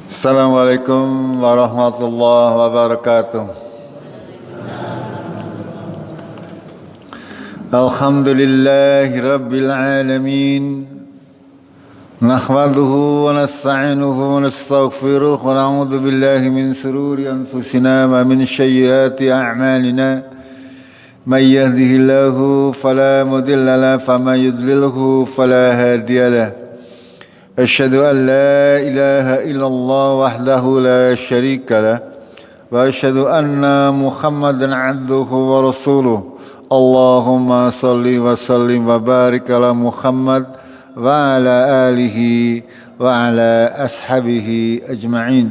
Assalamualaikum warahmatullahi wabarakatuh. Alhamdulillahi rabbil alamin. Nahmaduhu wa nasta'inuhu wa nastaghfiruh wa na'udzu billahi min shururi anfusina wa min sayyiati a'malina. May yahdihillahu fala mudilla lahu wa may yudlilhu fala hadiya lahu. أشهد أن لا إله إلا الله وحده لا شريك له وأشهد أن محمدا عبده ورسوله اللهم صل وسلم وبارك على محمد وعلى آله وعلى أصحابه أجمعين.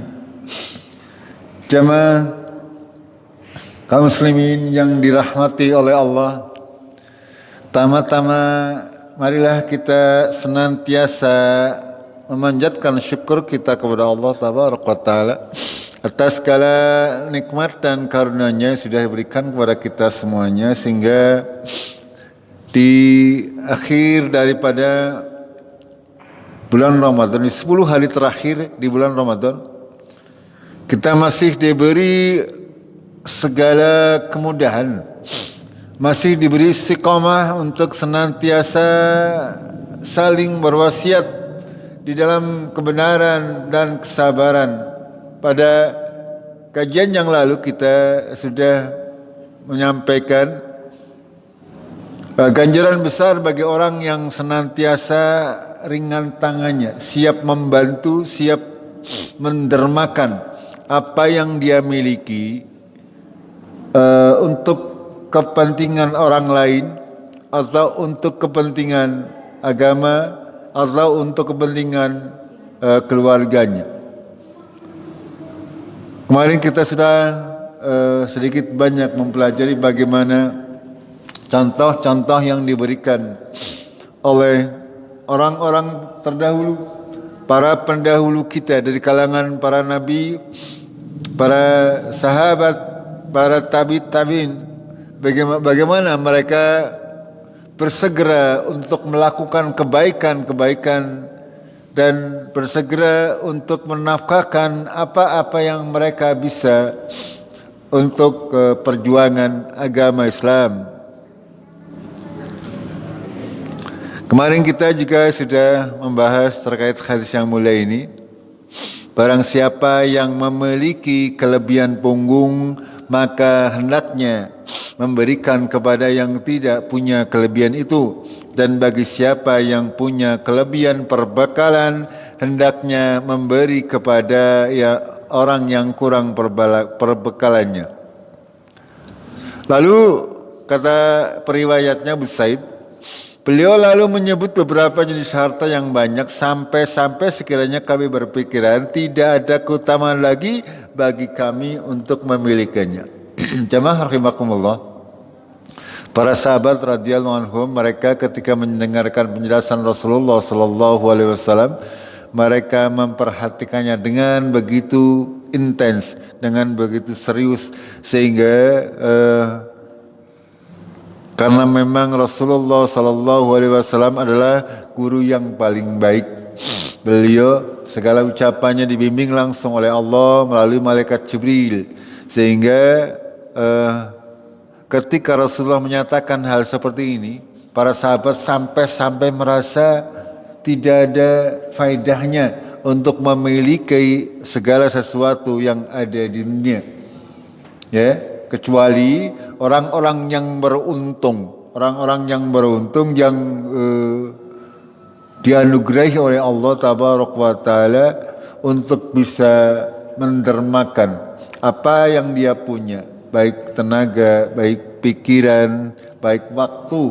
Jamaah kaum muslimin yang dirahmati oleh Allah, tama-tama marilah kita senantiasa memanjatkan syukur kita kepada Allah Tabaraka wa Ta'ala atas segala nikmat dan karunia-Nya yang sudah diberikan kepada kita semuanya, sehingga di akhir daripada bulan Ramadan, di 10 hari terakhir di bulan Ramadan, kita masih diberi segala kemudahan, masih diberi istiqamah untuk senantiasa saling berwasiat di dalam kebenaran dan kesabaran. Pada kajian yang lalu kita sudah menyampaikan ganjaran besar bagi orang yang senantiasa ringan tangannya, siap membantu, siap mendermakan apa yang dia miliki untuk kepentingan orang lain atau untuk kepentingan agama atau untuk kepentingan keluarganya. Kemarin kita sudah sedikit banyak mempelajari bagaimana contoh-contoh yang diberikan oleh orang-orang terdahulu, para pendahulu kita dari kalangan para nabi, para sahabat, para tabi'in, bagaimana mereka bersegera untuk melakukan kebaikan-kebaikan dan bersegera untuk menafkahkan apa-apa yang mereka bisa untuk perjuangan agama Islam. Kemarin kita juga sudah membahas terkait hadis yang mulia ini. Barang siapa yang memiliki kelebihan punggung, maka hendaknya memberikan kepada yang tidak punya kelebihan itu, dan bagi siapa yang punya kelebihan perbekalan, hendaknya memberi kepada orang yang kurang perbekalannya. Lalu kata periwayatnya Abu Said, beliau lalu menyebut beberapa jenis harta yang banyak sampai sekiranya kami berpikiran tidak ada keutamaan lagi bagi kami untuk memilikinya. Jamaah rahimakumullah, para sahabat radhiyallahu anhum, mereka ketika mendengarkan penjelasan Rasulullah sallallahu alaihi wasallam, mereka memperhatikannya dengan begitu intens, dengan begitu serius, sehingga karena memang Rasulullah sallallahu alaihi wasallam adalah guru yang paling baik. Beliau segala ucapannya dibimbing langsung oleh Allah melalui malaikat Jibril, sehingga ketika Rasulullah menyatakan hal seperti ini, para sahabat sampai merasa tidak ada faedahnya untuk memiliki segala sesuatu yang ada di dunia, ya, kecuali orang-orang yang beruntung, yang dianugerahi oleh Allah Tabaraka wa Ta'ala untuk bisa mendermakan apa yang dia punya, baik tenaga, baik pikiran, baik waktu,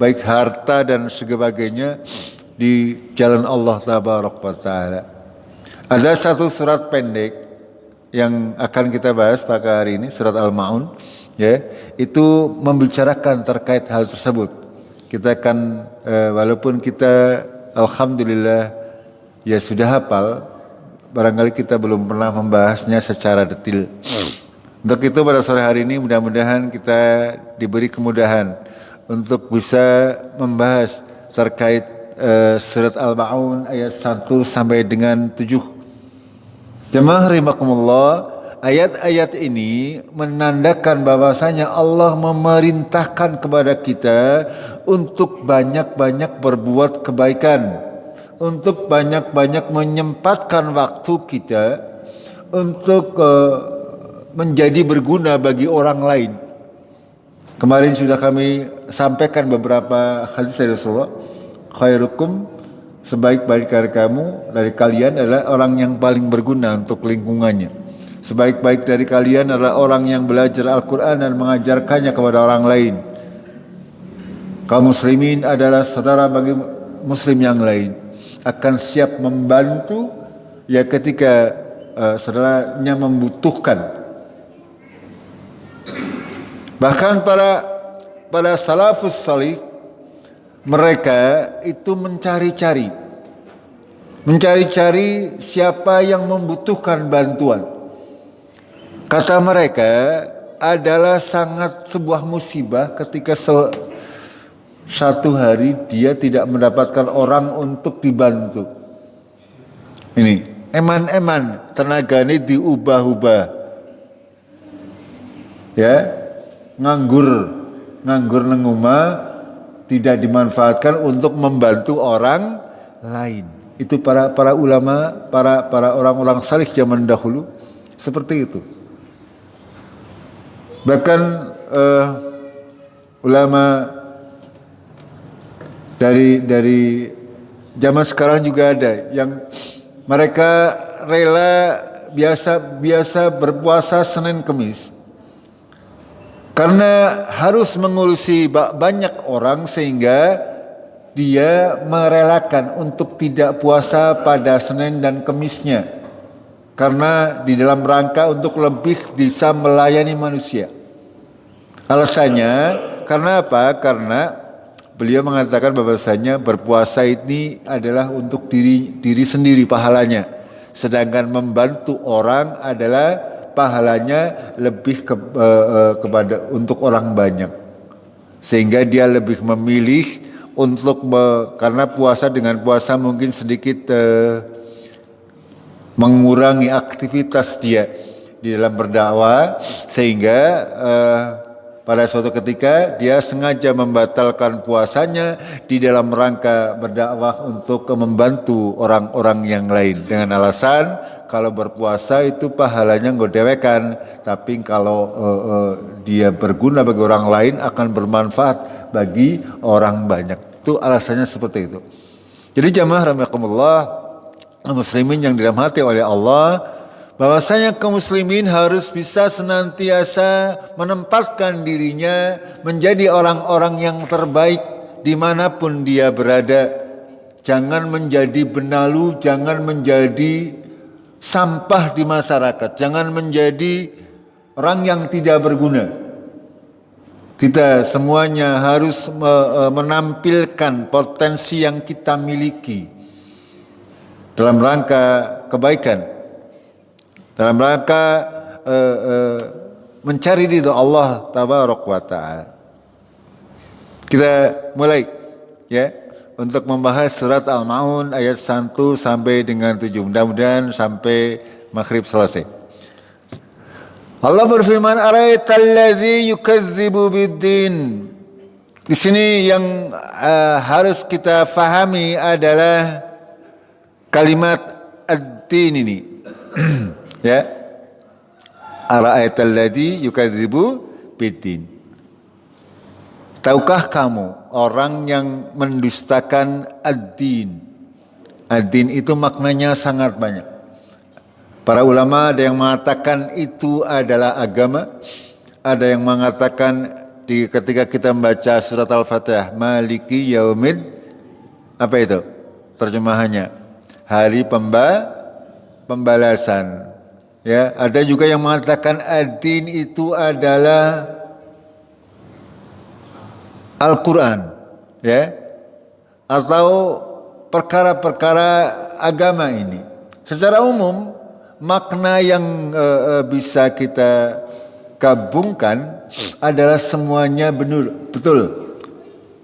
baik harta dan sebagainya di jalan Allah Tabaraka wa Ta'ala. Ada satu surat pendek yang akan kita bahas pada hari ini, surat Al-Ma'un, ya, itu membicarakan terkait hal tersebut. Kita akan walaupun kita alhamdulillah ya sudah hafal, barangkali kita belum pernah membahasnya secara detail. Untuk itu pada sore hari ini mudah-mudahan kita diberi kemudahan untuk bisa membahas terkait surat Al-Ma'un ayat 1 sampai dengan 7. Jemaah rahimakumullah, ayat-ayat ini menandakan bahwasanya Allah memerintahkan kepada kita untuk banyak-banyak berbuat kebaikan, untuk banyak-banyak menyempatkan waktu kita untuk menjadi berguna bagi orang lain. Kemarin sudah kami sampaikan beberapa hadis dari Rasulullah. Khairukum, sebaik-baik dari kalian adalah orang yang paling berguna untuk lingkungannya. Sebaik-baik dari kalian adalah orang yang belajar Al-Quran dan mengajarkannya kepada orang lain. Kaum muslimin adalah saudara bagi muslim yang lain, akan siap membantu ya ketika saudaranya membutuhkan. Bahkan para salafus salih, mereka itu mencari-cari siapa yang membutuhkan bantuan. Kata mereka, adalah sangat sebuah musibah ketika satu hari dia tidak mendapatkan orang untuk dibantu. Ini eman-eman tenaganya diubah-ubah, ya, nganggur nenguma, tidak dimanfaatkan untuk membantu orang lain. Itu para ulama, para orang-orang salih zaman dahulu seperti itu. Bahkan ulama dari zaman sekarang juga ada yang mereka rela biasa berpuasa Senin Kemis karena harus mengurusi banyak orang, sehingga dia merelakan untuk tidak puasa pada Senin dan Kemisnya, karena di dalam rangka untuk lebih bisa melayani manusia. Alasannya karena apa? Karena beliau mengatakan bahwasanya berpuasa ini adalah untuk diri sendiri pahalanya, sedangkan membantu orang adalah pahalanya lebih kepada untuk orang banyak, sehingga dia lebih memilih untuk karena dengan puasa mungkin sedikit mengurangi aktivitas dia di dalam berdakwah, sehingga pada suatu ketika dia sengaja membatalkan puasanya di dalam rangka berdakwah untuk membantu orang-orang yang lain, dengan alasan kalau berpuasa itu pahalanya nggak dewekan, tapi kalau dia berguna bagi orang lain akan bermanfaat bagi orang banyak. Itu alasannya seperti itu. Jadi jamaah rahimakumullah, muslimin yang dirahmati oleh Allah, bahwasanya kaum muslimin harus bisa senantiasa menempatkan dirinya menjadi orang-orang yang terbaik dimanapun dia berada. Jangan menjadi benalu, jangan menjadi sampah di masyarakat, jangan menjadi orang yang tidak berguna. Kita semuanya harus menampilkan potensi yang kita miliki dalam rangka kebaikan, dalam rangka mencari ridha Allah tabaraka wa ta'ala. Kita mulai ya untuk membahas surat Al-Maun ayat 1 sampai dengan 7. Mudah-mudahan sampai maghrib selesai. Allah berfirman, "Ara'aital ladzi yukadzibu bid-din." Di sini yang harus kita fahami adalah kalimat ad-din ini. Ya, ara'aital ladzi yukadzibu bid-din. Tahukah kamu orang yang mendustakan ad-din? Ad-din itu maknanya sangat banyak. Para ulama ada yang mengatakan itu adalah agama, ada yang mengatakan ketika kita membaca surat Al-Fatihah, Maliki Yaumid, apa itu terjemahannya? Hari pembalasan. Ya, ada juga yang mengatakan ad-din itu adalah Al-Quran, ya, atau perkara-perkara agama ini. Secara umum, makna yang bisa kita gabungkan adalah semuanya betul.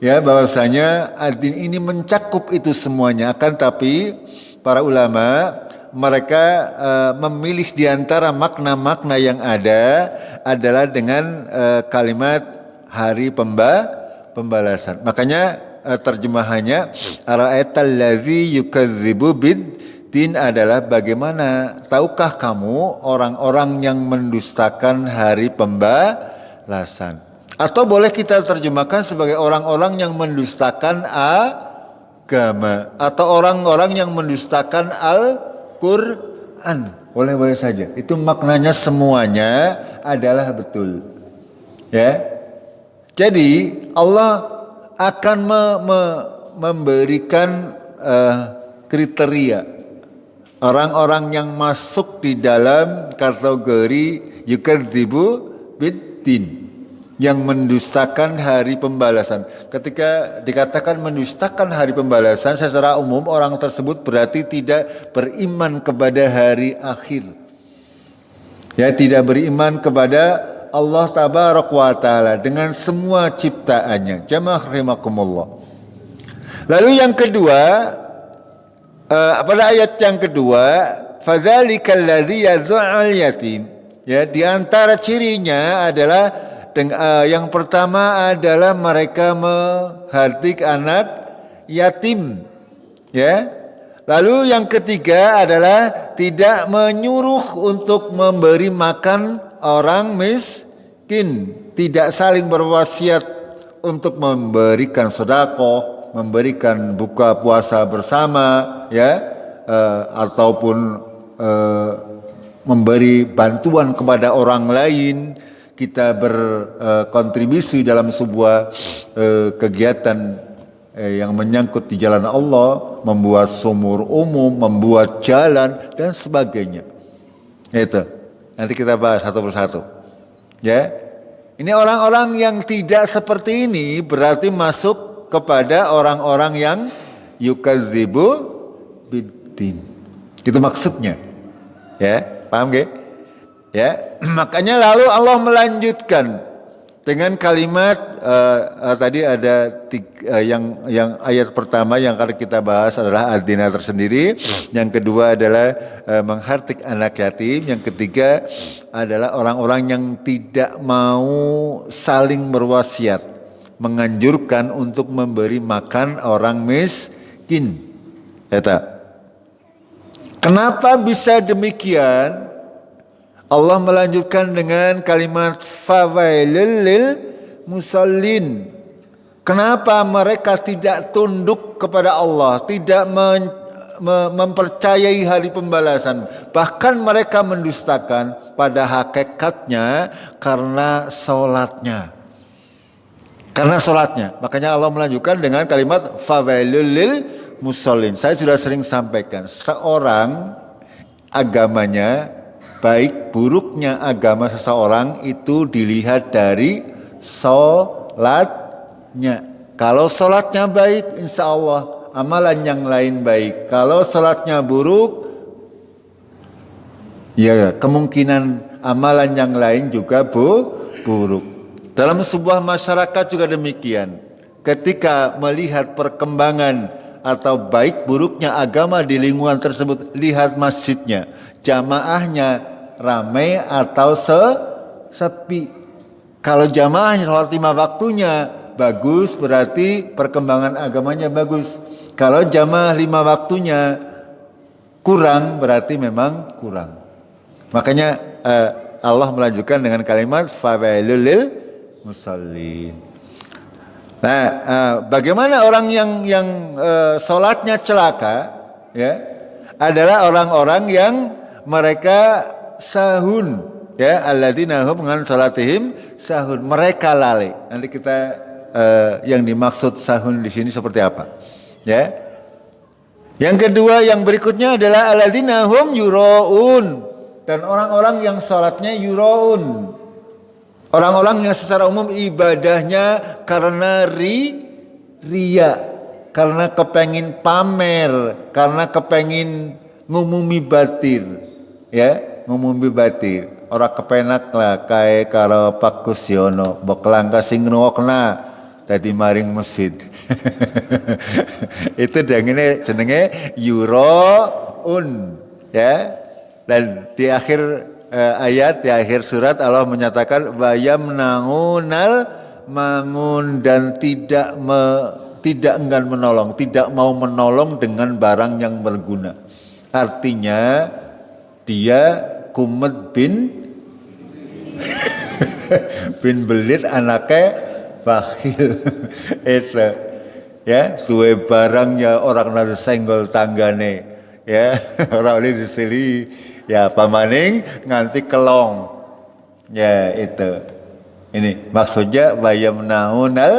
Ya, bahwasanya ad-din ini mencakup itu semuanya. Akan tapi para ulama mereka memilih di antara makna-makna yang ada adalah dengan kalimat hari pembalasan. Makanya terjemahannya ara'aital ladzi yukadzibu biddin adalah bagaimana tahukah kamu orang-orang yang mendustakan hari pembalasan. Atau boleh kita terjemahkan sebagai orang-orang yang mendustakan agama atau orang-orang yang mendustakan Al-Quran. Boleh-boleh saja. Itu maknanya semuanya adalah betul. Ya. Jadi Allah akan memberikan kriteria orang-orang yang masuk di dalam kategori yukadzibu biddin, yang mendustakan hari pembalasan. Ketika dikatakan mendustakan hari pembalasan, secara umum orang tersebut berarti tidak beriman kepada hari akhir. Ya, tidak beriman kepada Allah Tabaraka wa Ta'ala dengan semua ciptaannya. Jamaah rahimakumullah. Lalu yang kedua, pada ayat yang kedua, fadzalikal ladzi yad'ul yatim. Ya, di antara cirinya adalah yang pertama adalah mereka menghardik anak yatim, ya. Lalu yang ketiga adalah tidak menyuruh untuk memberi makan orang miskin, tidak saling berwasiat untuk memberikan sedekah, memberikan buka puasa bersama, ya, ataupun memberi bantuan kepada orang lain. Kita berkontribusi dalam sebuah kegiatan yang menyangkut di jalan Allah, membuat sumur umum, membuat jalan dan sebagainya. Itu nanti kita bahas satu persatu. Ya, ini orang-orang yang tidak seperti ini berarti masuk kepada orang-orang yang yukadzibu biddin. Itu maksudnya. Ya, paham gak? Ya, makanya lalu Allah melanjutkan dengan kalimat tadi ada yang ayat pertama yang akan kita bahas adalah adzina tersendiri, yang kedua adalah menghardik anak yatim, yang ketiga adalah orang-orang yang tidak mau saling berwasiat, menganjurkan untuk memberi makan orang miskin. Eta. Kenapa bisa demikian? Allah melanjutkan dengan kalimat fawailul lil musallin. Kenapa mereka tidak tunduk kepada Allah, tidak mempercayai hari pembalasan, bahkan mereka mendustakan pada hakikatnya karena salatnya. Karena salatnya. Makanya Allah melanjutkan dengan kalimat fawailul lil musallin. Saya sudah sering sampaikan, seorang agamanya, baik buruknya agama seseorang itu dilihat dari sholatnya. Kalau sholatnya baik, insya Allah amalan yang lain baik. Kalau sholatnya buruk, ya kemungkinan amalan yang lain juga buruk. Dalam sebuah masyarakat juga demikian. Ketika melihat perkembangan atau baik buruknya agama di lingkungan tersebut, lihat masjidnya, jamaahnya ramai atau sepi. Kalau jamaahnya sholat 5 waktunya bagus, berarti perkembangan agamanya bagus. Kalau jamaah 5 waktunya kurang, berarti memang kurang. Makanya Allah melanjutkan dengan kalimat fawailul lil musallin. Nah, bagaimana orang yang sholatnya celaka, ya, adalah orang-orang yang mereka sahun, ya, alladzina hum an salatihim sahun, mereka lalai. Nanti kita yang dimaksud sahun di sini seperti apa, ya. Yang kedua, yang berikutnya adalah alladzina hum yuraun, dan orang-orang yang salatnya yuraun, orang-orang yang secara umum ibadahnya karena riya, karena kepengin pamer, karena kepengin ngumumi batir, ya. Ngumumi batir, ora kepenak lah kae karo Pak Kusyono, mbok langka sing ngrungokna dadi maring masjid. Itu jenenge yuraun, Ya. Dan di akhir ayat, di akhir surat Allah menyatakan wayamnaunal mangun, dan tidak enggan menolong, tidak mau menolong dengan barang yang berguna. Artinya dia Kumet bin Belit anaknya bakhil. Itu ya, duwe barang ya orang nang senggol tanggane ya, orang ini disili ya pamaning nganti kelong ya. Itu ini maksudnya wayamnaunal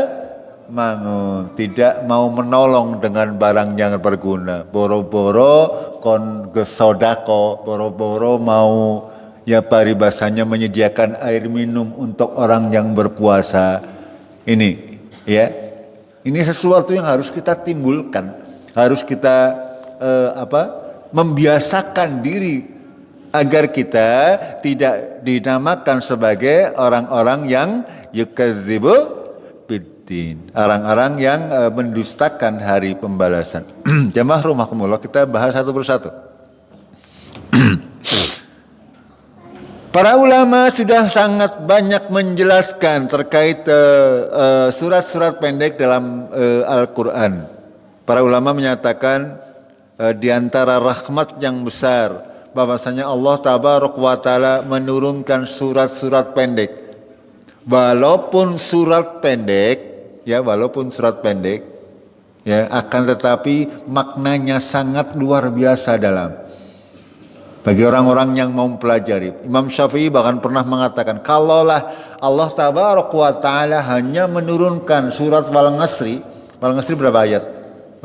mangun, tidak mau menolong dengan barang yang berguna. Boro-boro kon gesodako, boro-boro mau ya paribasanya menyediakan air minum untuk orang yang berpuasa. Ini ya, ini sesuatu yang harus kita timbulkan, harus kita membiasakan diri agar kita tidak dinamakan sebagai orang-orang yang yukadzibu biddin, orang-orang yang mendustakan hari pembalasan. Jamaah rahimakumullah, kita bahas satu persatu. Para ulama sudah sangat banyak menjelaskan terkait surat-surat pendek dalam Al-Quran. Para ulama menyatakan di antara rahmat yang besar bahwasanya Allah Tabaraka wa Ta'ala menurunkan surat-surat pendek. Walaupun surat pendek ya, akan tetapi maknanya sangat luar biasa dalam bagi orang-orang yang mau mempelajari. Imam Syafi'i bahkan pernah mengatakan, kalaulah Allah Tabaraka wa Ta'ala hanya menurunkan surat Wal-Ngasri berapa ayat?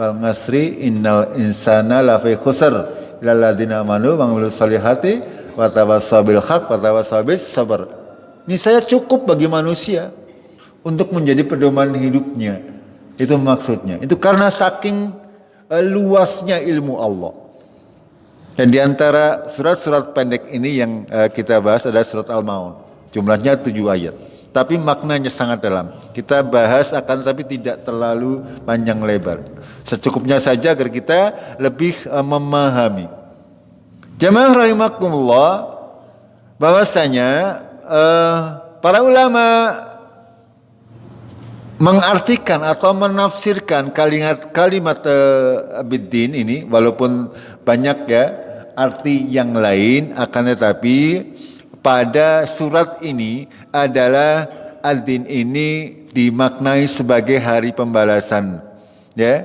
Wal-Ngasri innal insana lafi khusr illal ladzina amanu wa amilus solihati wa tawassaw bil haqq wa tawassaw bis sabr. Ini saya cukup bagi manusia untuk menjadi pedoman hidupnya. Itu maksudnya. Itu karena saking luasnya ilmu Allah. Dan di antara surat-surat pendek ini yang kita bahas ada surat Al-Maun. Jumlahnya 7 ayat. Tapi maknanya sangat dalam. Kita bahas akan tapi tidak terlalu panjang lebar. Secukupnya saja agar kita lebih memahami. Jamaah rahimakumullah, bahwasanya para ulama mengartikan atau menafsirkan kalimat biddin ini, walaupun banyak ya arti yang lain, akan tetapi pada surat ini adalah ad-din ini dimaknai sebagai hari pembalasan ya,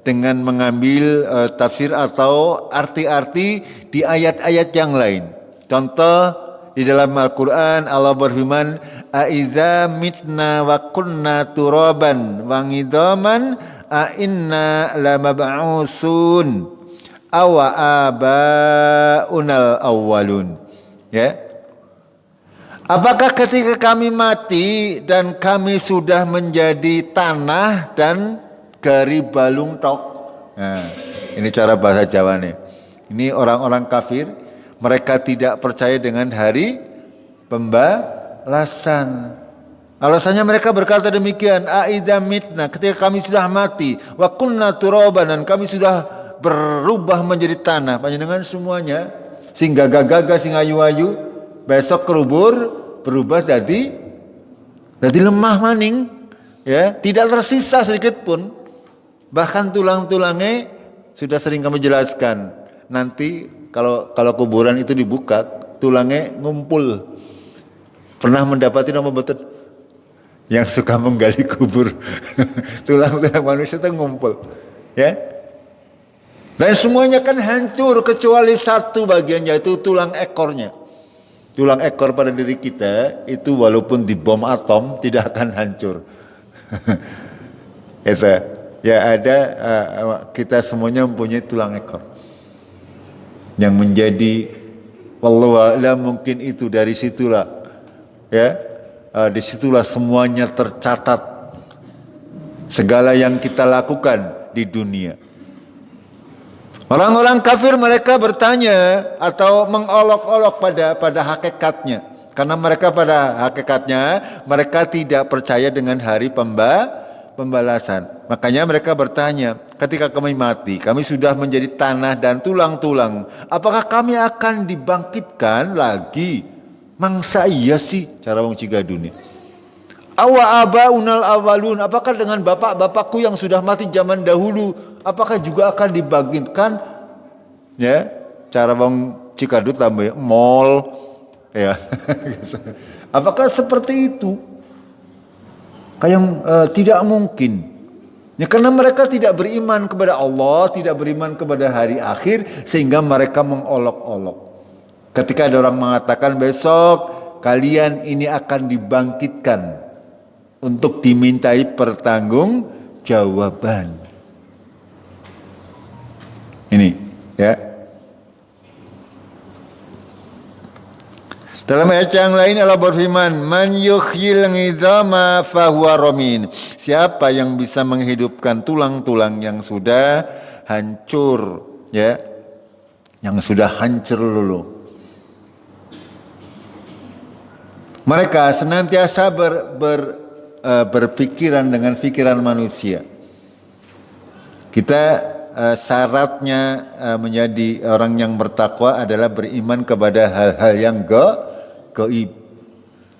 dengan mengambil tafsir atau arti-arti di ayat-ayat yang lain. Contoh di dalam Al-Quran Allah berfirman, "Aidza mitna wa kunna turaban wa ngidaman a inna lamab'usun aw abaunal awwalun." Ya. Apakah ketika kami mati dan kami sudah menjadi tanah dan gari balung tok? Nah, ini cara bahasa Jawa nih. Ini orang-orang kafir, mereka tidak percaya dengan hari pembalasan. Alasannya mereka berkata demikian, "Aidza mitna," ketika kami sudah mati, "wa kunna turaban," dan kami sudah berubah menjadi tanah, panjenengan semuanya, sing gagah-gagah, sing ayu-ayu, besok kerubur berubah jadi lemah maning, ya, tidak tersisa sedikit pun. Bahkan tulang-tulangnya sudah sering kami jelaskan. Nanti kalau kuburan itu dibuka, tulangnya ngumpul. Pernah mendapati nama betul yang suka menggali kubur, tulang-tulang manusia itu ngumpul, ya. Dan semuanya kan hancur kecuali satu bagian, yaitu tulang ekornya. Tulang ekor pada diri kita itu walaupun dibom atom tidak akan hancur. Itu ya, ada kita semuanya mempunyai tulang ekor yang menjadi wallahu a'lam, mungkin itu dari situlah ya, disitulah semuanya tercatat segala yang kita lakukan di dunia. Orang-orang kafir mereka bertanya atau mengolok-olok pada hakikatnya, karena mereka pada hakikatnya mereka tidak percaya dengan hari pembalasan. Makanya mereka bertanya, ketika kami mati, kami sudah menjadi tanah dan tulang-tulang, apakah kami akan dibangkitkan lagi? Mangsa iya sih cara wong cigadune. Awa abaunal awalun, apakah dengan bapak-bapakku yang sudah mati zaman dahulu, apakah juga akan dibangkitkan? Ya, cara wong Cikadut tambah mall, ya. Apakah seperti itu? Kayak tidak mungkin. Ya, karena mereka tidak beriman kepada Allah, tidak beriman kepada hari akhir, sehingga mereka mengolok-olok. Ketika ada orang mengatakan besok kalian ini akan dibangkitkan untuk dimintai pertanggungjawaban. Ini, ya. Dalam ayat yang lain Allah berfirman, "Man yuhyil ngidhama fahuwa ramin." Siapa yang bisa menghidupkan tulang-tulang yang sudah hancur, ya? Yang sudah hancur dulu. Mereka senantiasa berpikiran dengan pikiran manusia. Kita syaratnya menjadi orang yang bertakwa adalah beriman kepada hal-hal yang gaib.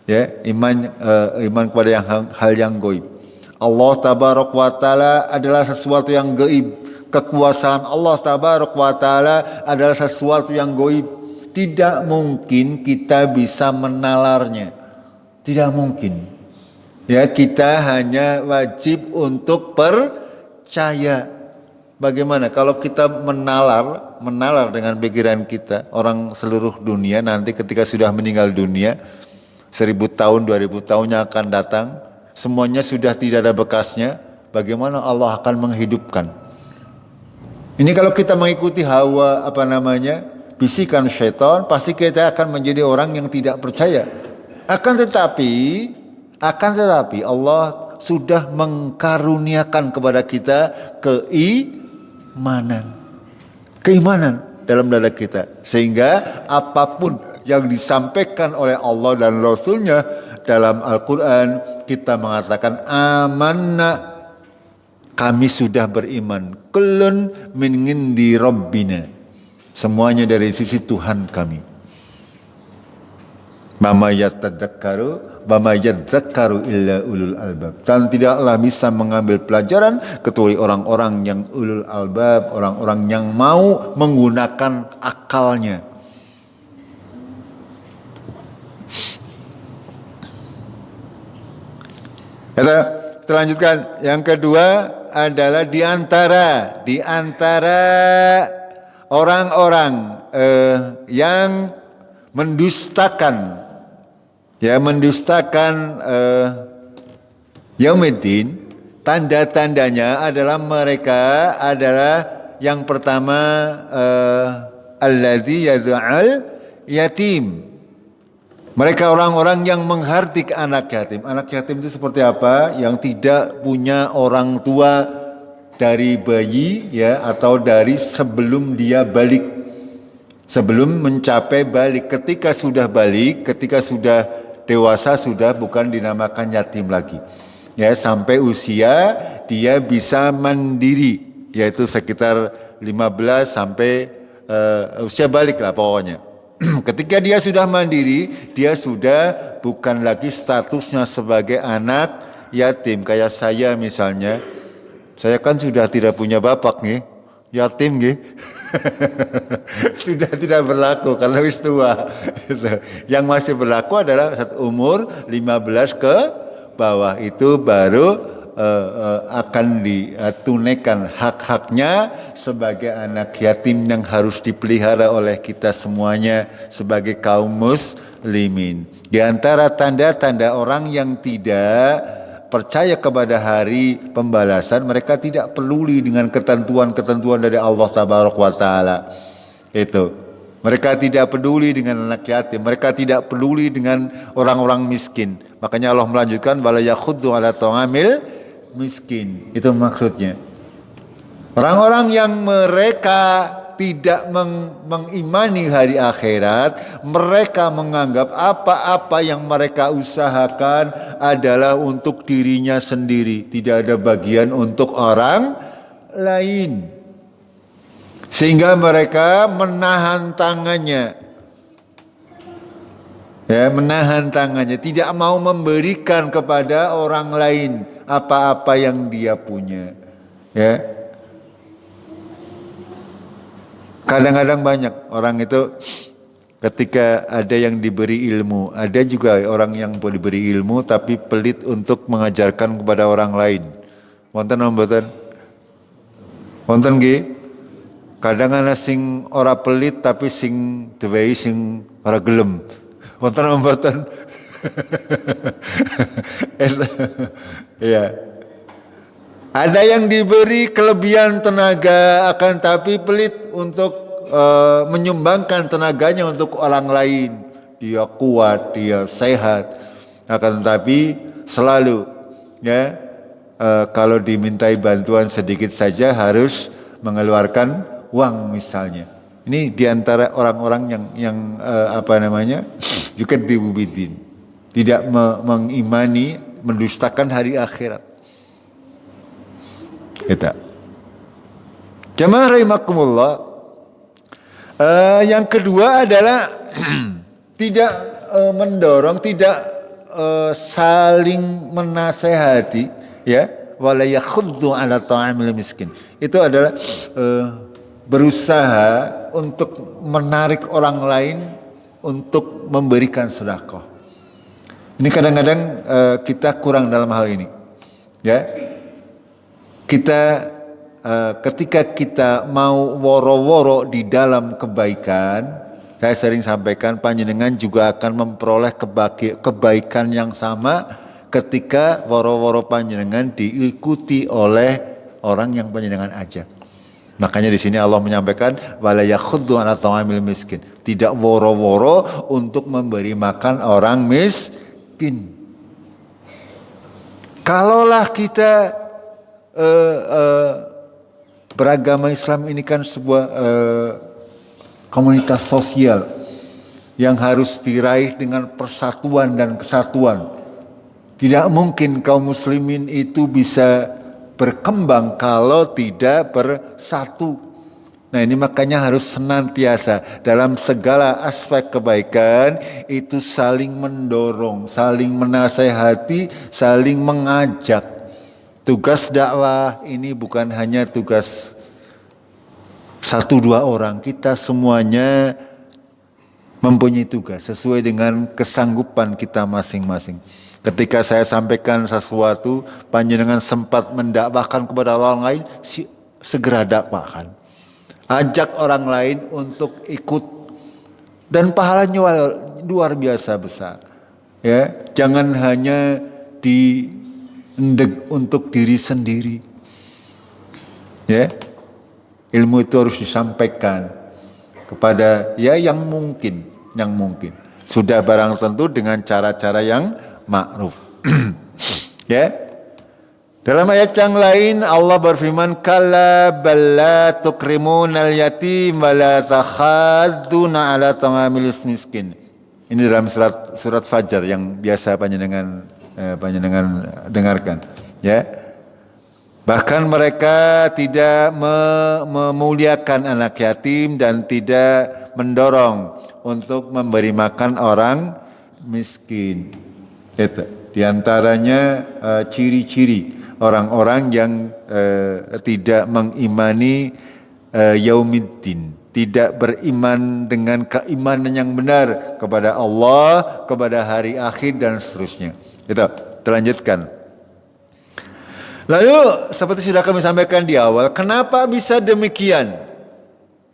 Ya, iman kepada hal yang gaib. Allah tabaraka wa taala adalah sesuatu yang gaib. Kekuasaan Allah tabaraka wa taala adalah sesuatu yang gaib. Tidak mungkin kita bisa menalarnya. Tidak mungkin. Ya, kita hanya wajib untuk percaya. Bagaimana kalau kita menalar dengan pikiran kita, orang seluruh dunia nanti ketika sudah meninggal dunia, 1000 tahun, 2000 tahunnya akan datang, semuanya sudah tidak ada bekasnya, bagaimana Allah akan menghidupkan? Ini kalau kita mengikuti hawa bisikan syaitan, pasti kita akan menjadi orang yang tidak percaya. Akan tetapi Allah sudah mengkaruniakan kepada kita keimanan dalam dada kita, sehingga apapun yang disampaikan oleh Allah dan Rasulnya dalam Al-Quran, kita mengatakan amanna, kami sudah beriman, kullun min indi rabbina, semuanya dari sisi Tuhan kami. Mama yadzakkaru illa ulul albab. Dan tidaklah bisa mengambil pelajaran kecuali orang-orang yang ulul albab, orang-orang yang mau menggunakan akalnya. Kita lanjutkan. Yang kedua adalah di antara orang-orang yang mendustakan Yaumiddin, tanda-tandanya adalah mereka adalah yang pertama alladzi yad'al yatim. Mereka orang-orang yang menghardik anak yatim. Anak yatim itu seperti apa? Yang tidak punya orang tua dari bayi, ya, atau dari sebelum dia balik. Sebelum mencapai balik, ketika sudah balik, ketika sudah dewasa, sudah bukan dinamakan yatim lagi. Ya, sampai usia dia bisa mandiri, yaitu sekitar 15 sampai usia balik lah pokoknya. Ketika dia sudah mandiri, dia sudah bukan lagi statusnya sebagai anak yatim. Kayak saya misalnya, saya kan sudah tidak punya bapak nih, yatim nih. Sudah tidak berlaku karena wis tua. Yang masih berlaku adalah umur 15 ke bawah, itu baru akan ditunaikan hak-haknya sebagai anak yatim yang harus dipelihara oleh kita semuanya sebagai kaum muslimin. Di antara tanda-tanda orang yang tidak percaya kepada hari pembalasan, mereka tidak peduli dengan ketentuan-ketentuan dari Allah Tabaraka wa Ta'ala. Itu. Mereka tidak peduli dengan anak yatim, mereka tidak peduli dengan orang-orang miskin. Makanya Allah melanjutkan wala yakhuddu ala ta'amil miskin. Itu maksudnya. Orang-orang yang mereka tidak mengimani hari akhirat, mereka menganggap apa-apa yang mereka usahakan adalah untuk dirinya sendiri, tidak ada bagian untuk orang lain. Sehingga mereka menahan tangannya. Ya, menahan tangannya, tidak mau memberikan kepada orang lain apa-apa yang dia punya. Ya. Kadang-kadang banyak orang itu ketika ada yang diberi ilmu, ada juga orang yang diberi ilmu tapi pelit untuk mengajarkan kepada orang lain. Wonten mboten? Wonten nggih? Kadang ana sing ora pelit tapi sing duwe sing ora gelem. Wonten mboten? Iya. Ada yang diberi kelebihan tenaga akan tapi pelit untuk menyumbangkan tenaganya untuk orang lain. Dia kuat, dia sehat. Akan tapi selalu ya kalau dimintai bantuan sedikit saja harus mengeluarkan uang misalnya. Ini diantara orang-orang yang yukadzibubidin, tidak mengimani, mendustakan hari akhirat. Kita. Jamaah rahimakumullah. Yang kedua adalah tidak mendorong, tidak saling menasehati, ya, wala yakhuddu ala ta'amil miskin. Itu adalah berusaha untuk menarik orang lain untuk memberikan sedekah. Ini kadang-kadang kita kurang dalam hal ini. Ya. Kita ketika kita mau woro-woro di dalam kebaikan, saya sering sampaikan panjenengan juga akan memperoleh kebaikan yang sama ketika woro-woro panjenengan diikuti oleh orang yang panjenengan ajak. Makanya di sini Allah menyampaikan wala yakhuddu ala ta'amil miskin. Tidak woro-woro untuk memberi makan orang miskin. Kalaulah kita beragama Islam ini kan sebuah komunitas sosial yang harus diraih dengan persatuan dan kesatuan. Tidak mungkin kaum muslimin itu bisa berkembang kalau tidak bersatu. Nah ini makanya harus senantiasa dalam segala aspek kebaikan itu saling mendorong, saling menasehati, saling mengajak. Tugas dakwah ini bukan hanya tugas 1-2 orang, kita semuanya mempunyai tugas sesuai dengan kesanggupan kita masing-masing. Ketika saya sampaikan sesuatu, panjenengan sempat mendakwahkan kepada orang lain, segera dakwahkan. Ajak orang lain untuk ikut dan pahalanya luar biasa besar. Ya, jangan hanya untuk diri sendiri. Ya. Ilmu itu harus disampaikan kepada yang mungkin. Sudah barang tentu dengan cara-cara yang ma'ruf. Ya. Dalam ayat yang lain Allah berfirman kalla balla tukrimunal yatim wa la takhadduna ala ta'amil miskin. Ini dalam surat Fajar yang biasa panjenengan dengarkan, ya. Bahkan mereka tidak memuliakan anak yatim dan tidak mendorong untuk memberi makan orang miskin. Itu diantaranya ciri-ciri orang-orang yang tidak mengimani yaumiddin, tidak beriman dengan keimanan yang benar kepada Allah, kepada hari akhir dan seterusnya. Itu terlanjutkan. Lalu seperti sudah kami sampaikan di awal, kenapa bisa demikian?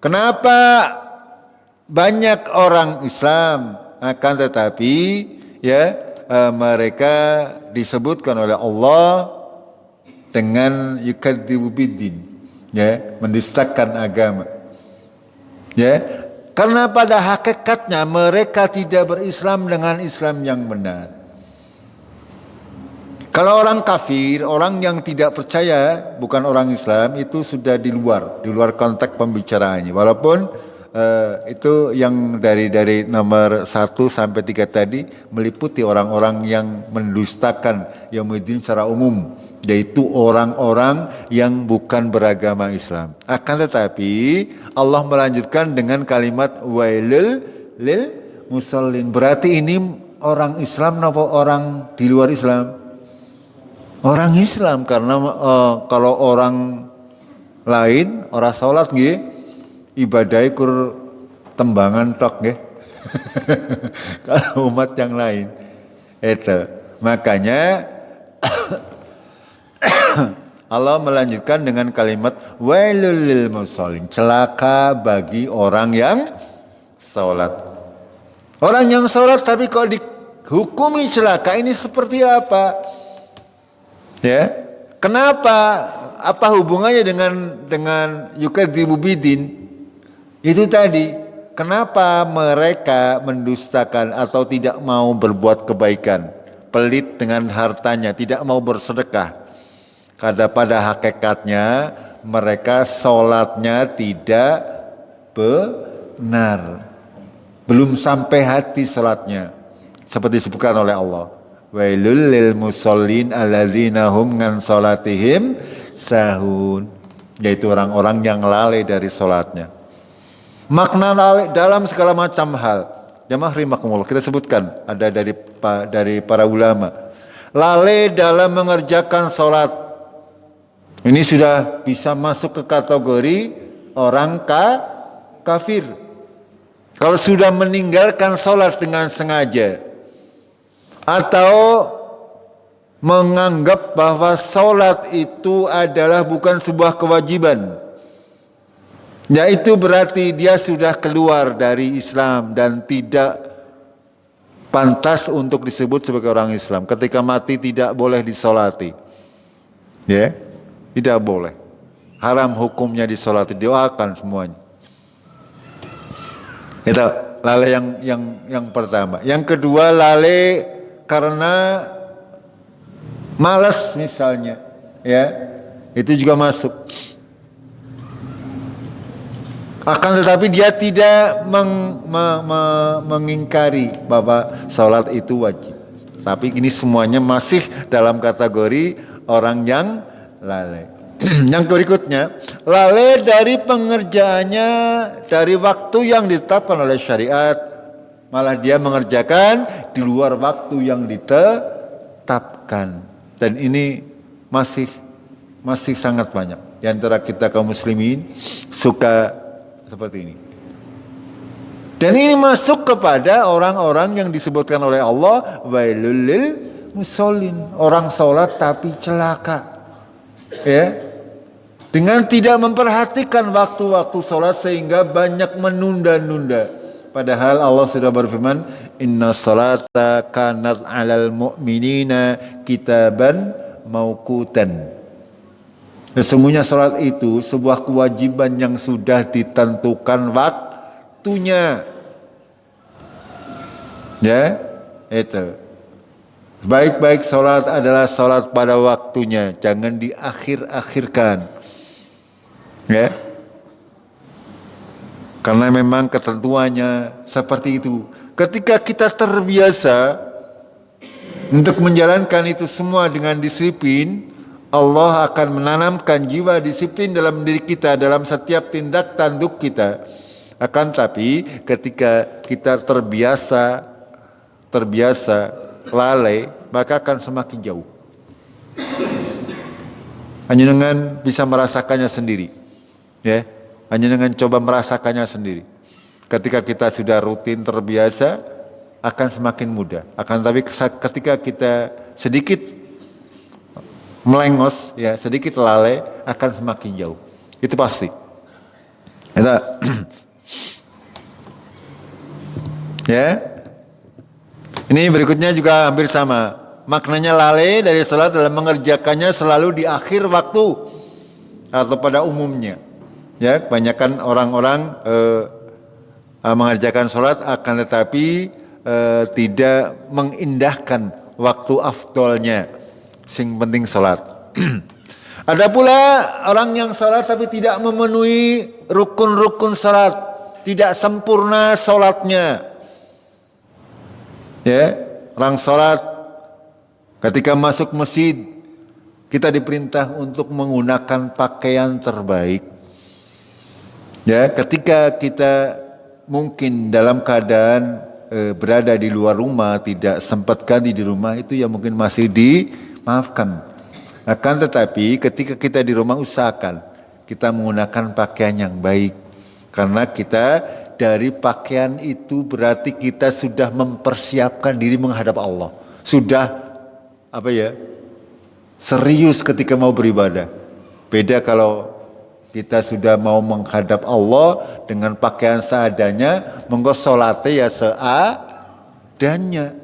Kenapa banyak orang Islam akan tetapi mereka disebutkan oleh Allah dengan yukadzibubiddin, mendustakan agama. Ya, karena pada hakikatnya mereka tidak berislam dengan Islam yang benar. Kalau orang kafir, orang yang tidak percaya, bukan orang Islam, itu sudah di luar konteks pembicaraannya. Walaupun itu yang dari nomor 1 sampai 3 tadi meliputi orang-orang yang mendustakan yaumuddin secara umum, yaitu orang-orang yang bukan beragama Islam. Akan tetapi Allah melanjutkan dengan kalimat wailul lil musallin. Berarti ini orang Islam atau orang di luar Islam? Orang Islam, karena kalau orang lain orang salat nggih ibadai kur tembangan tok nggih. Kalau umat yang lain itu makanya Allah melanjutkan dengan kalimat wailul lil musallin, celaka bagi orang yang salat. Orang yang salat tapi kok dihukumi celaka, ini seperti apa? Ya, kenapa? Apa hubungannya dengan yukadzibu bidin? Itu tadi, kenapa mereka mendustakan atau tidak mau berbuat kebaikan, pelit dengan hartanya, tidak mau bersedekah? Karena pada hakikatnya mereka sholatnya tidak benar, belum sampai hati sholatnya, seperti disebutkan oleh Allah. Wailul lil musallin allazina hum ngan sholatihim sahun, yaitu orang-orang yang lalai dari sholatnya. Makna lalai dalam segala macam hal. Jamaah rahimakumullah, kita sebutkan ada dari para ulama. Lalai dalam mengerjakan sholat, ini sudah bisa masuk ke kategori orang kafir. Kalau sudah meninggalkan sholat dengan sengaja atau menganggap bahwa sholat itu adalah bukan sebuah kewajiban, yaitu berarti dia sudah keluar dari Islam dan tidak pantas untuk disebut sebagai orang Islam. Ketika mati tidak boleh disolati, ya, tidak boleh, haram hukumnya disolati, doakan semuanya. Itu lalai yang pertama. Yang kedua, lalai karena malas misalnya, ya, itu juga masuk. Akan tetapi dia tidak mengingkari bahwa sholat itu wajib. Tapi ini semuanya masih dalam kategori orang yang lalai. Yang berikutnya, lalai dari pengerjaannya dari waktu yang ditetapkan oleh syariat, malah dia mengerjakan di luar waktu yang ditetapkan. Dan ini masih sangat banyak di antara kita kaum muslimin suka seperti ini. Dan ini masuk kepada orang-orang yang disebutkan oleh Allah wailul lil musallin, orang salat tapi celaka. Ya. Dengan tidak memperhatikan waktu-waktu salat sehingga banyak menunda-nunda. Padahal Allah sudah berfirman, inna salata kanat 'alal mu'minina kitaban mauqutan. Sesungguhnya salat itu sebuah kewajiban yang sudah ditentukan waktunya. Ya, itu. Baik-baik salat adalah salat pada waktunya, jangan diakhir-akhirkan. Ya. Karena memang ketentuannya seperti itu. Ketika kita terbiasa untuk menjalankan itu semua dengan disiplin, Allah akan menanamkan jiwa disiplin dalam diri kita dalam setiap tindak tanduk kita. Akan tapi ketika kita terbiasa lalai, maka akan semakin jauh. Hanya dengan bisa merasakannya sendiri. Ya, hanya dengan coba merasakannya sendiri. Ketika kita sudah rutin terbiasa, akan semakin mudah. Akan tapi ketika kita sedikit melengos, ya, sedikit lalai, akan semakin jauh. Itu pasti. Ya. Ini berikutnya juga hampir sama. Maknanya lalai dari salat dalam mengerjakannya selalu di akhir waktu atau pada umumnya. Ya, kebanyakan orang-orang mengerjakan salat akan tetapi tidak mengindahkan waktu afdolnya. Sing penting salat. Ada pula orang yang salat tapi tidak memenuhi rukun-rukun salat, tidak sempurna salatnya. Ya, orang salat ketika masuk masjid Kita diperintah untuk menggunakan pakaian terbaik. Ya, ketika kita mungkin dalam keadaan berada di luar rumah, tidak sempat ganti di rumah, itu ya mungkin masih dimaafkan. Akan tetapi ketika kita di rumah, usahakan kita menggunakan pakaian yang baik. Karena kita dari pakaian itu berarti kita sudah mempersiapkan diri menghadap Allah. Sudah serius ketika mau beribadah. Beda kalau kita sudah mau menghadap Allah dengan pakaian seadanya, monggo sholatnya ya seadanya.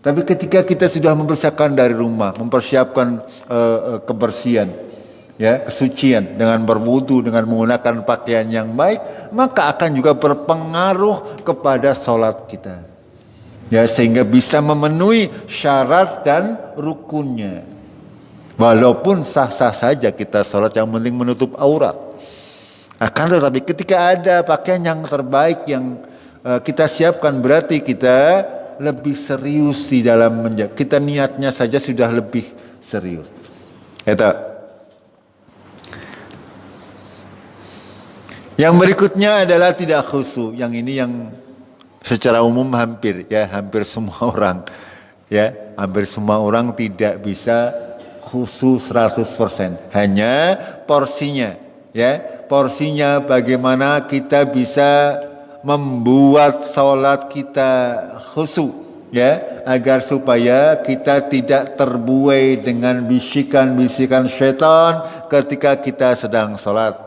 Tapi ketika kita sudah mempersiapkan dari rumah, mempersiapkan kebersihan, ya, kesucian dengan berwudu, dengan menggunakan pakaian yang baik, maka akan juga berpengaruh kepada sholat kita. Ya, sehingga bisa memenuhi syarat dan rukunnya. Walaupun sah-sah saja kita sholat, yang penting menutup aurat. Akan tetapi ketika ada pakaian yang terbaik yang kita siapkan, berarti kita lebih serius di dalam kita niatnya saja sudah lebih serius. Yang berikutnya adalah tidak khusyuk. Yang ini yang secara umum hampir semua orang, ya, hampir semua orang tidak bisa khusyuk 100%. Hanya porsinya, ya, porsinya bagaimana kita bisa membuat sholat kita khusyuk, ya, agar supaya kita tidak terbuai dengan bisikan-bisikan syaitan ketika kita sedang sholat.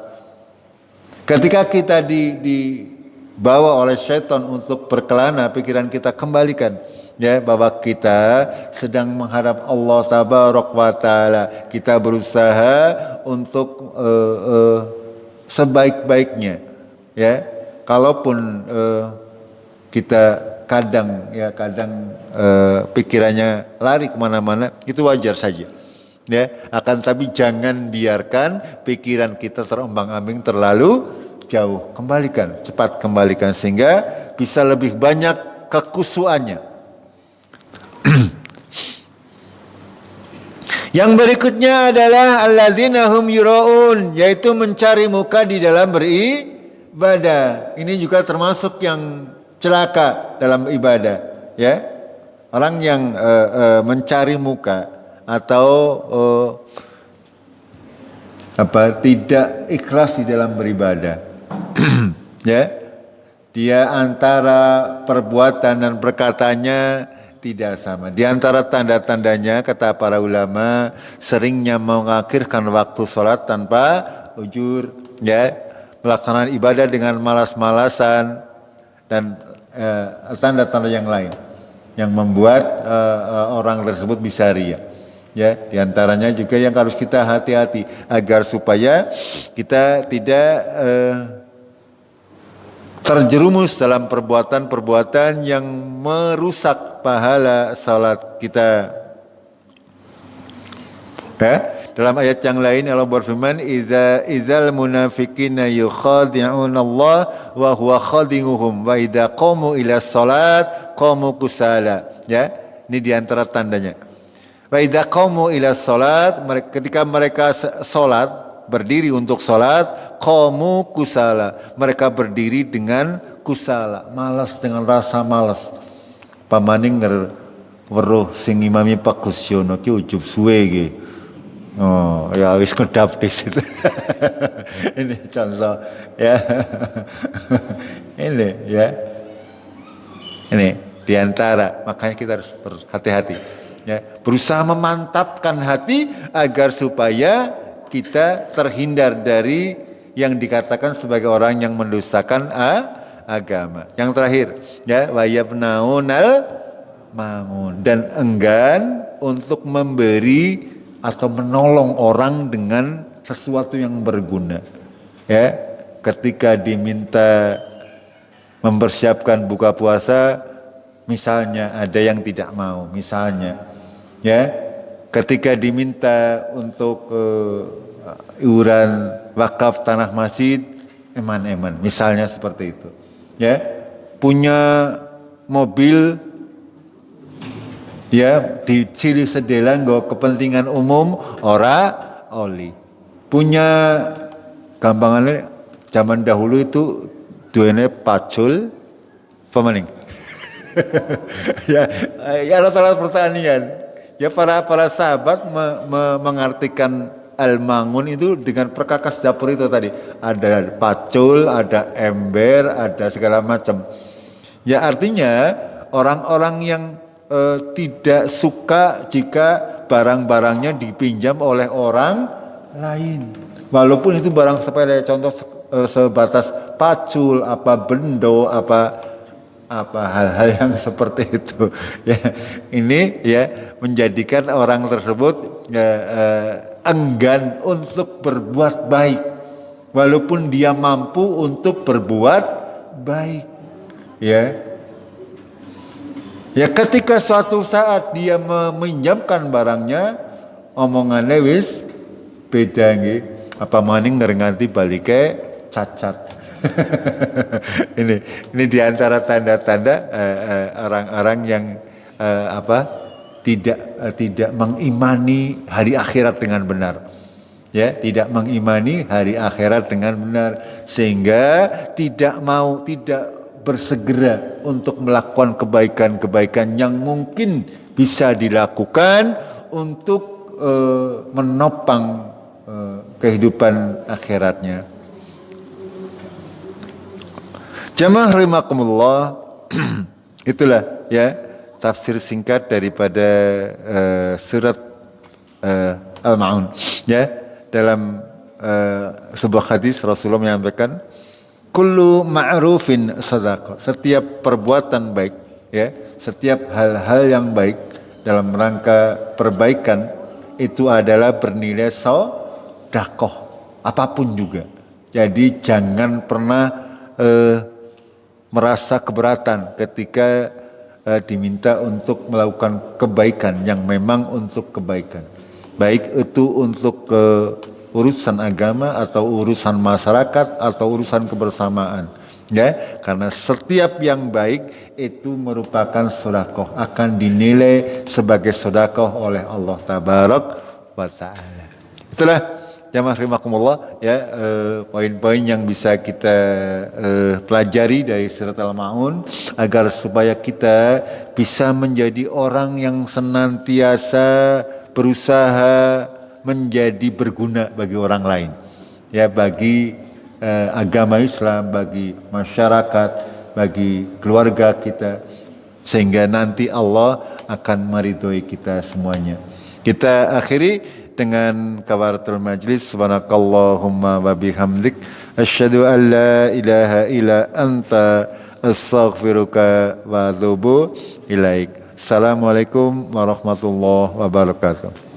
Ketika kita dibawa oleh syaitan untuk berkelana, pikiran kita kembalikan, ya, bahwa kita sedang menghadap Allah Tabarok wa Ta'ala. Kita berusaha untuk sebaik-baiknya, ya. Kalaupun kita kadang pikirannya lari kemana-mana, itu wajar saja, ya. Akan tapi jangan biarkan pikiran kita terombang-ambing terlalu jauh. Cepat kembalikan sehingga bisa lebih banyak kekhusyuannya. Yang berikutnya adalah alladzina hum yuraun, yaitu mencari muka di dalam beribadah. Ini juga termasuk yang celaka dalam ibadah, ya. Orang yang mencari muka atau tidak ikhlas di dalam beribadah. Ya. Dia antara perbuatan dan perkataannya tidak sama. Di antara tanda-tandanya, kata para ulama, seringnya mengakhirkan waktu sholat tanpa ujur, ya, melaksanakan ibadah dengan malas-malasan, dan tanda-tanda yang lain yang membuat orang tersebut bisa riya. Ya, di antaranya juga yang harus kita hati-hati agar supaya kita tidak terjerumus dalam perbuatan-perbuatan yang merusak pahala salat kita. Ya, dalam ayat yang lain Allah berfirman, idzal munafiqina yukhadi'una Allah wa huwa khadi'uhum wa idza qamu ila salat qamu kusala. Ya, ini di antara tandanya. Wa idza qamu ila salat, ketika mereka salat, berdiri untuk salat, qamu kusala, mereka berdiri dengan kusala, malas, dengan rasa malas. Pamaning weruh sing imami Pak Kusyono ki ujub suwe ki. Oh, ya wis ngedap di situ. Ini contoh, ya. Ini, ya. Ini diantara, makanya kita harus berhati-hati, ya. Berusaha memantapkan hati agar supaya kita terhindar dari yang dikatakan sebagai orang yang mendustakan agama. Yang terakhir, ya, wa yabnaunal mamun, dan enggan untuk memberi atau menolong orang dengan sesuatu yang berguna. Ya, ketika diminta mempersiapkan buka puasa, misalnya ada yang tidak mau, misalnya, ya, ketika diminta untuk iuran wakaf tanah masjid, eman-eman, misalnya seperti itu. Ya, punya mobil Ya di ciri sedelan go kepentingan umum ora oli. Punya gampangannya zaman dahulu itu duene pacul pemaning. ya ya alat-alat pertanian. Ya para sahabat mengartikan al-mangun itu dengan perkakas dapur itu tadi. Ada pacul, ada ember, ada segala macam. Ya artinya orang-orang yang tidak suka jika barang-barangnya dipinjam oleh orang lain. Walaupun itu barang sepele, contoh sebatas pacul, apa bendo, apa hal-hal yang seperti itu. Ya, ini ya menjadikan orang tersebut enggan untuk berbuat baik, walaupun dia mampu untuk berbuat baik. Ya ketika suatu saat dia meminjamkan barangnya, omongannya wis beda nggih. Apa maning ngerti balike cacat. ini diantara tanda-tanda orang-orang yang tidak mengimani hari akhirat dengan benar. Ya, tidak mengimani hari akhirat dengan benar, sehingga tidak bersegera untuk melakukan kebaikan-kebaikan yang mungkin bisa dilakukan untuk menopang kehidupan akhiratnya. Jamaah rahimakumullah, itulah ya tafsir singkat daripada surat Al-Ma'un. Ya, dalam sebuah hadis Rasulullah menyampaikan, kullu ma'rufin sadaqah. Setiap perbuatan baik, ya, setiap hal-hal yang baik dalam rangka perbaikan itu adalah bernilai sedekah, apapun juga. Jadi jangan pernah merasa keberatan ketika diminta untuk melakukan kebaikan yang memang untuk kebaikan. Baik itu untuk urusan agama atau urusan masyarakat atau urusan kebersamaan. Ya, karena setiap yang baik itu merupakan sedekah, akan dinilai sebagai sedekah oleh Allah Tabarak wa Ta'ala. Itulah jamaah rahimakumullah ya, poin-poin yang bisa kita pelajari dari surat Al-Ma'un agar supaya kita bisa menjadi orang yang senantiasa berusaha menjadi berguna bagi orang lain, ya, bagi agama Islam, bagi masyarakat, bagi keluarga kita, sehingga nanti Allah akan meridhoi kita semuanya. Kita akhiri dengan kafaratul majlis. Subhanakallahumma wa bihamdik asyhadu an la ilaha illa anta astaghfiruka wa atubu ilaik. Assalamualaikum warahmatullahi wabarakatuh.